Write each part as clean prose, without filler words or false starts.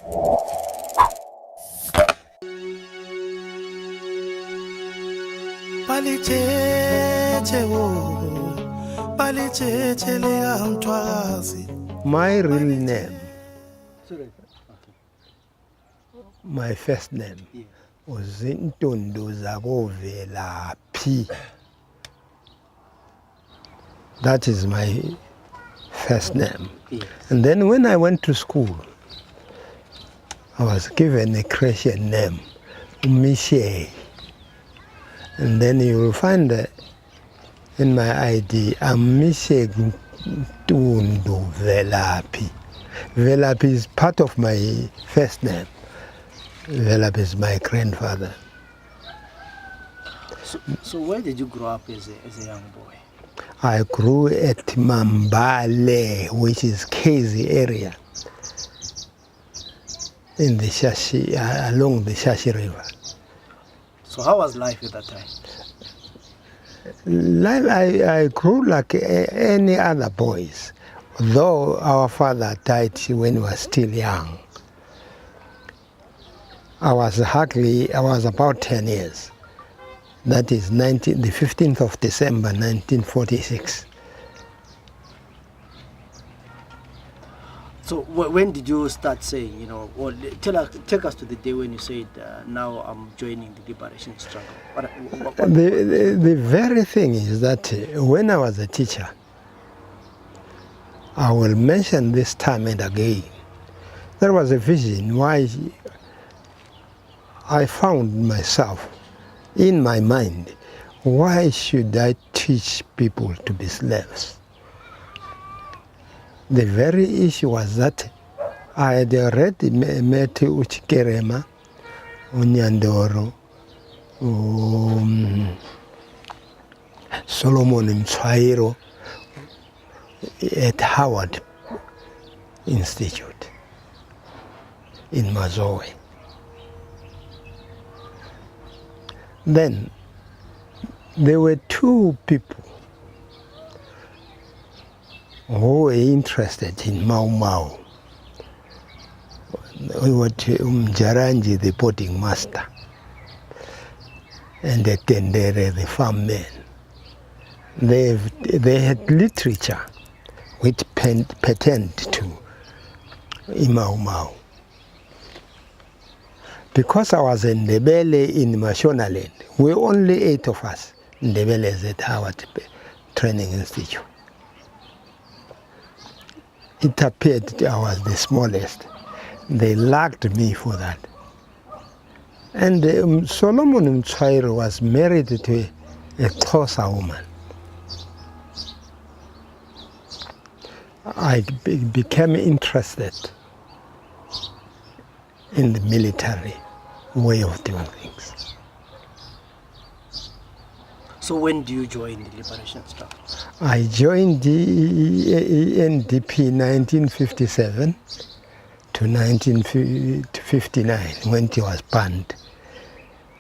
My real name, my first name, was Velaphi. That is my first name. Yes. And then when I went to school, I was given a Christian name, Misheck. And then you will find in my ID, I'm Misheck Velaphi. Velaphi is part of my first name. Velaphi is my grandfather. So where did you grow up as a young boy? I grew at Mambale, which is Kezi area, in the Shashi, along the Shashi River. So how was life at that time? Life, I grew like any other boys, though our father died when we were still young. I was about 10 years. That is the 15th of December, 1946. So when did you start saying, or take us to the day when you said, now I'm joining the liberation struggle? The very thing is that when I was a teacher, I will mention this time and again, there was a vision why I found myself in my mind, why should I teach people to be slaves? The very issue was that I had already met Uchikerema, Unyandoro, Solomon Mtswairo at Howard Institute in Mazowe. Then there were two people who were interested in Mau Mau. We were Mjaranji, the boarding master, and the Tendere, the farm man. They had literature which pertained to Mau Mau. Because I was in Ndebele in Mashonaland, we were only 8 of us, Ndebele at Howard Training Institute. It appeared I was the smallest. They liked me for that. And Solomon Mtswairo was married to a Xhosa woman. I became interested in the military way of doing things. So when do you join the liberation struggle? I joined the NDP 1957 to 1959 when it was banned.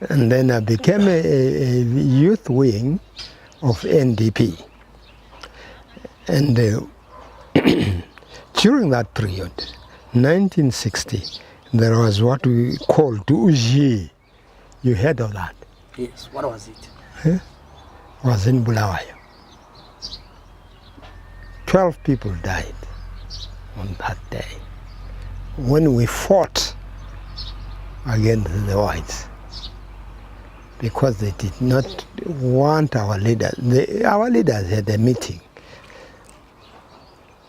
And then I became a youth wing of NDP. And during that period, 1960, there was what we called Uji. You heard of that? Yes. What was it? It was in Bulawayo. 12 people died on that day when we fought against the whites because they did not want our leaders. Our leaders had a meeting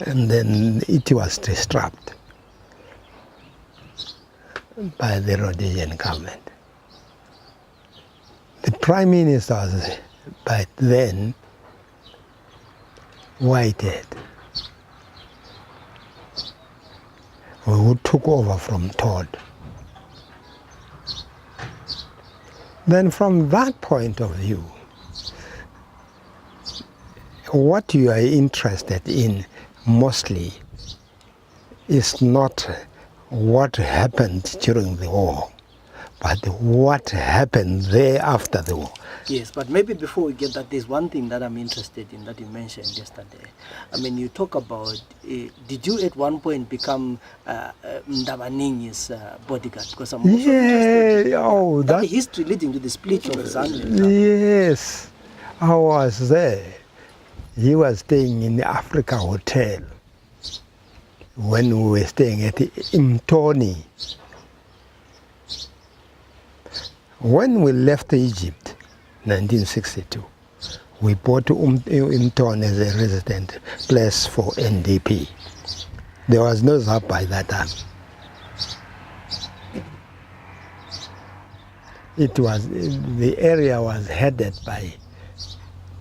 and then it was disrupted by the Rhodesian government. The Prime Minister was by then Whitehead, who took over from Todd. Then from that point of view, what you are interested in mostly is not what happened during the war, But what happened there after the war? Yes, but maybe before we get that, there's one thing that I'm interested in that you mentioned yesterday. I mean, you talk about, did you at one point become Ndabaningi's bodyguard? Because I'm also interested in that history leading to the split of Zambia. Yes, I was there. He was staying in the Africa Hotel when we were staying at Mtoni. When we left Egypt, 1962, we bought Mtoni as a resident place for NDP. There was no ZAP by that time. The area was headed by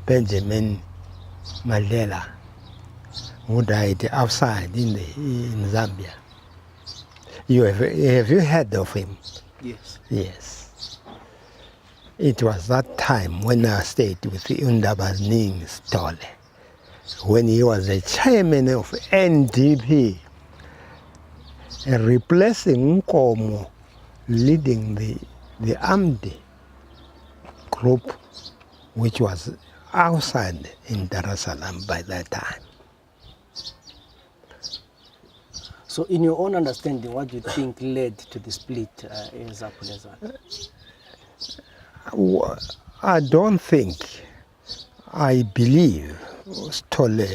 Benjamin Mandela, who died outside in Zambia. Have you heard of him? Yes. Yes. It was that time when I stayed with Ndabaning Stole, when he was the chairman of NDP, replacing Nkomo, leading the armed group, which was outside in Dar es Salaam by that time. So in your own understanding, what do you think led to the split in ZAPU? I don't think, I believe Stole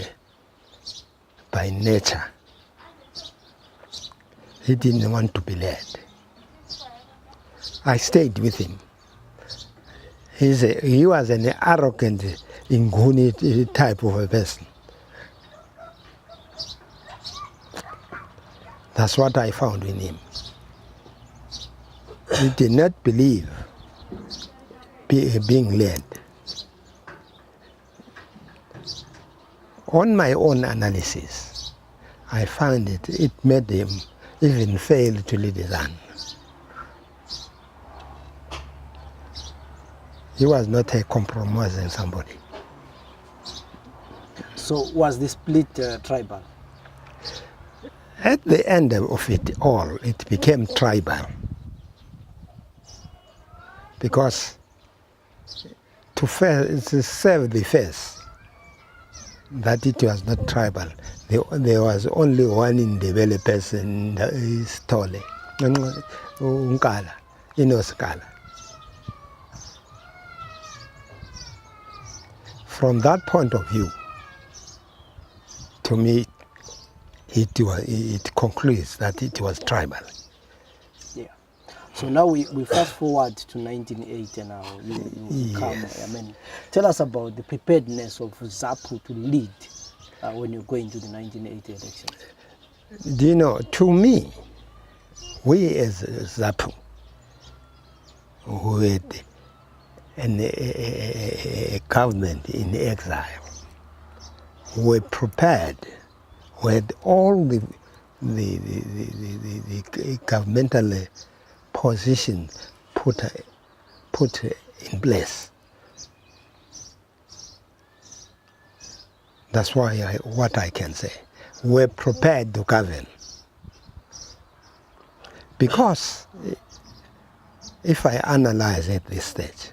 by nature. He didn't want to be led. I stayed with him. He was an arrogant, Nguni type of a person. That's what I found in him. He did not believe being led. On my own analysis, I found it made him even fail to lead his son. He was not a compromising somebody. So was the split tribal? At the end of it all, it became tribal. Because to serve the face that it was not tribal, there was only one indebele person, Stole, Unkala, Inoskala. From that point of view, to me, it concludes that it was tribal. Yeah. So now we fast forward to 1980 now. You come. Yes. I mean, tell us about the preparedness of ZAPU to lead when you go into the 1980 elections. Do you know, to me, we as ZAPU, who had a government in exile, were prepared, we had all the governmental positions put in place. That's why what I can say. We're prepared to govern. Because if I analyze at this stage,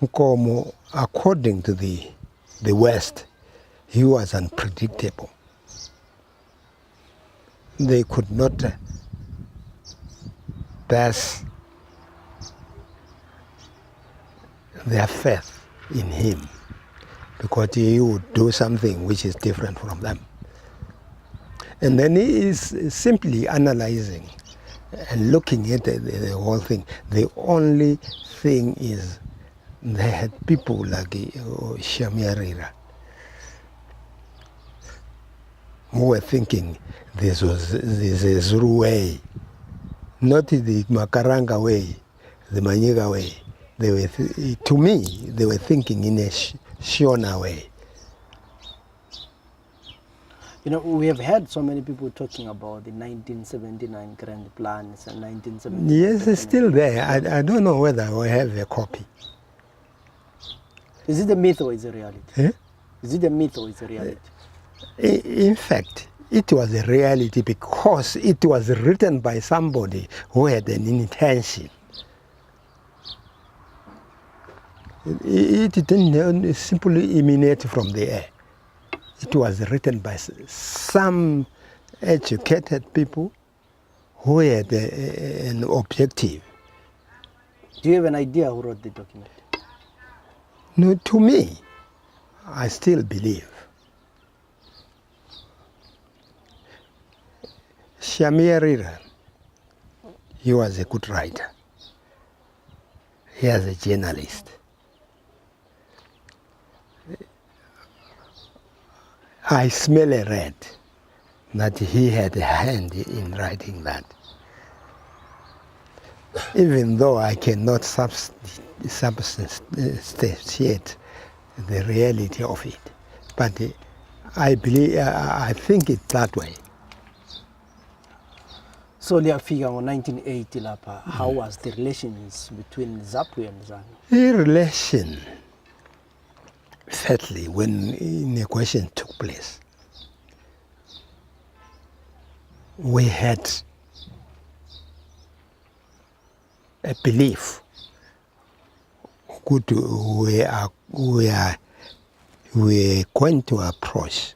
Nkomo, according to the West, he was unpredictable. They could not pass their faith in him because he would do something which is different from them. And then he is simply analyzing and looking at the whole thing. The only thing is they had people like Shamiarira who were thinking this is a Zulu way, not the Makaranga way, the Manyiga way. They were, to me, they were thinking in a Shona way. You know, we have heard so many people talking about the 1979 Grand Plans and 1979. Yes, it's still there. I don't know whether we have a copy. Is it a myth or is it a reality? Eh? Is it a myth or is it a reality? In fact, it was a reality because it was written by somebody who had an intention. It didn't simply emanate from the air. It was written by some educated people who had an objective. Do you have an idea who wrote the document? No, to me, I still believe Shamir, he was a good writer. He was a journalist. I smell a red that he had a hand in writing that. Even though I cannot substantiate the reality of it, but I believe, I think it that way. So liyafika ngo-1980 lapha, how was the relations between ZAPU and ZANU? The relation, thirdly, when negotiation took place, we had a belief that we are going to approach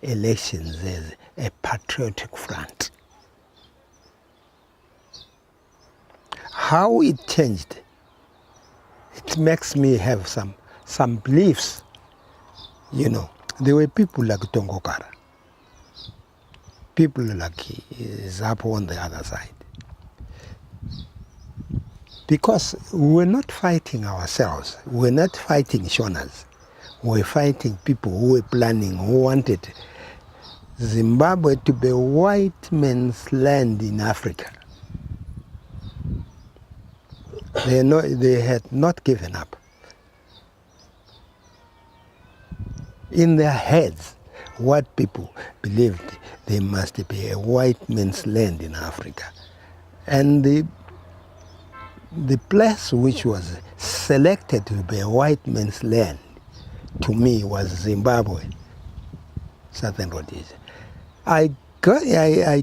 elections as a patriotic front. How it changed, it makes me have some beliefs. You know, there were people like Tongokara, people like ZAPU on the other side. Because we're not fighting ourselves, we're not fighting Shonas, we're fighting people who were planning, who wanted Zimbabwe to be white man's land in Africa. They had not given up. In their heads, what people believed there must be a white man's land in Africa. And the place which was selected to be a white man's land, to me, was Zimbabwe, Southern Rhodesia. I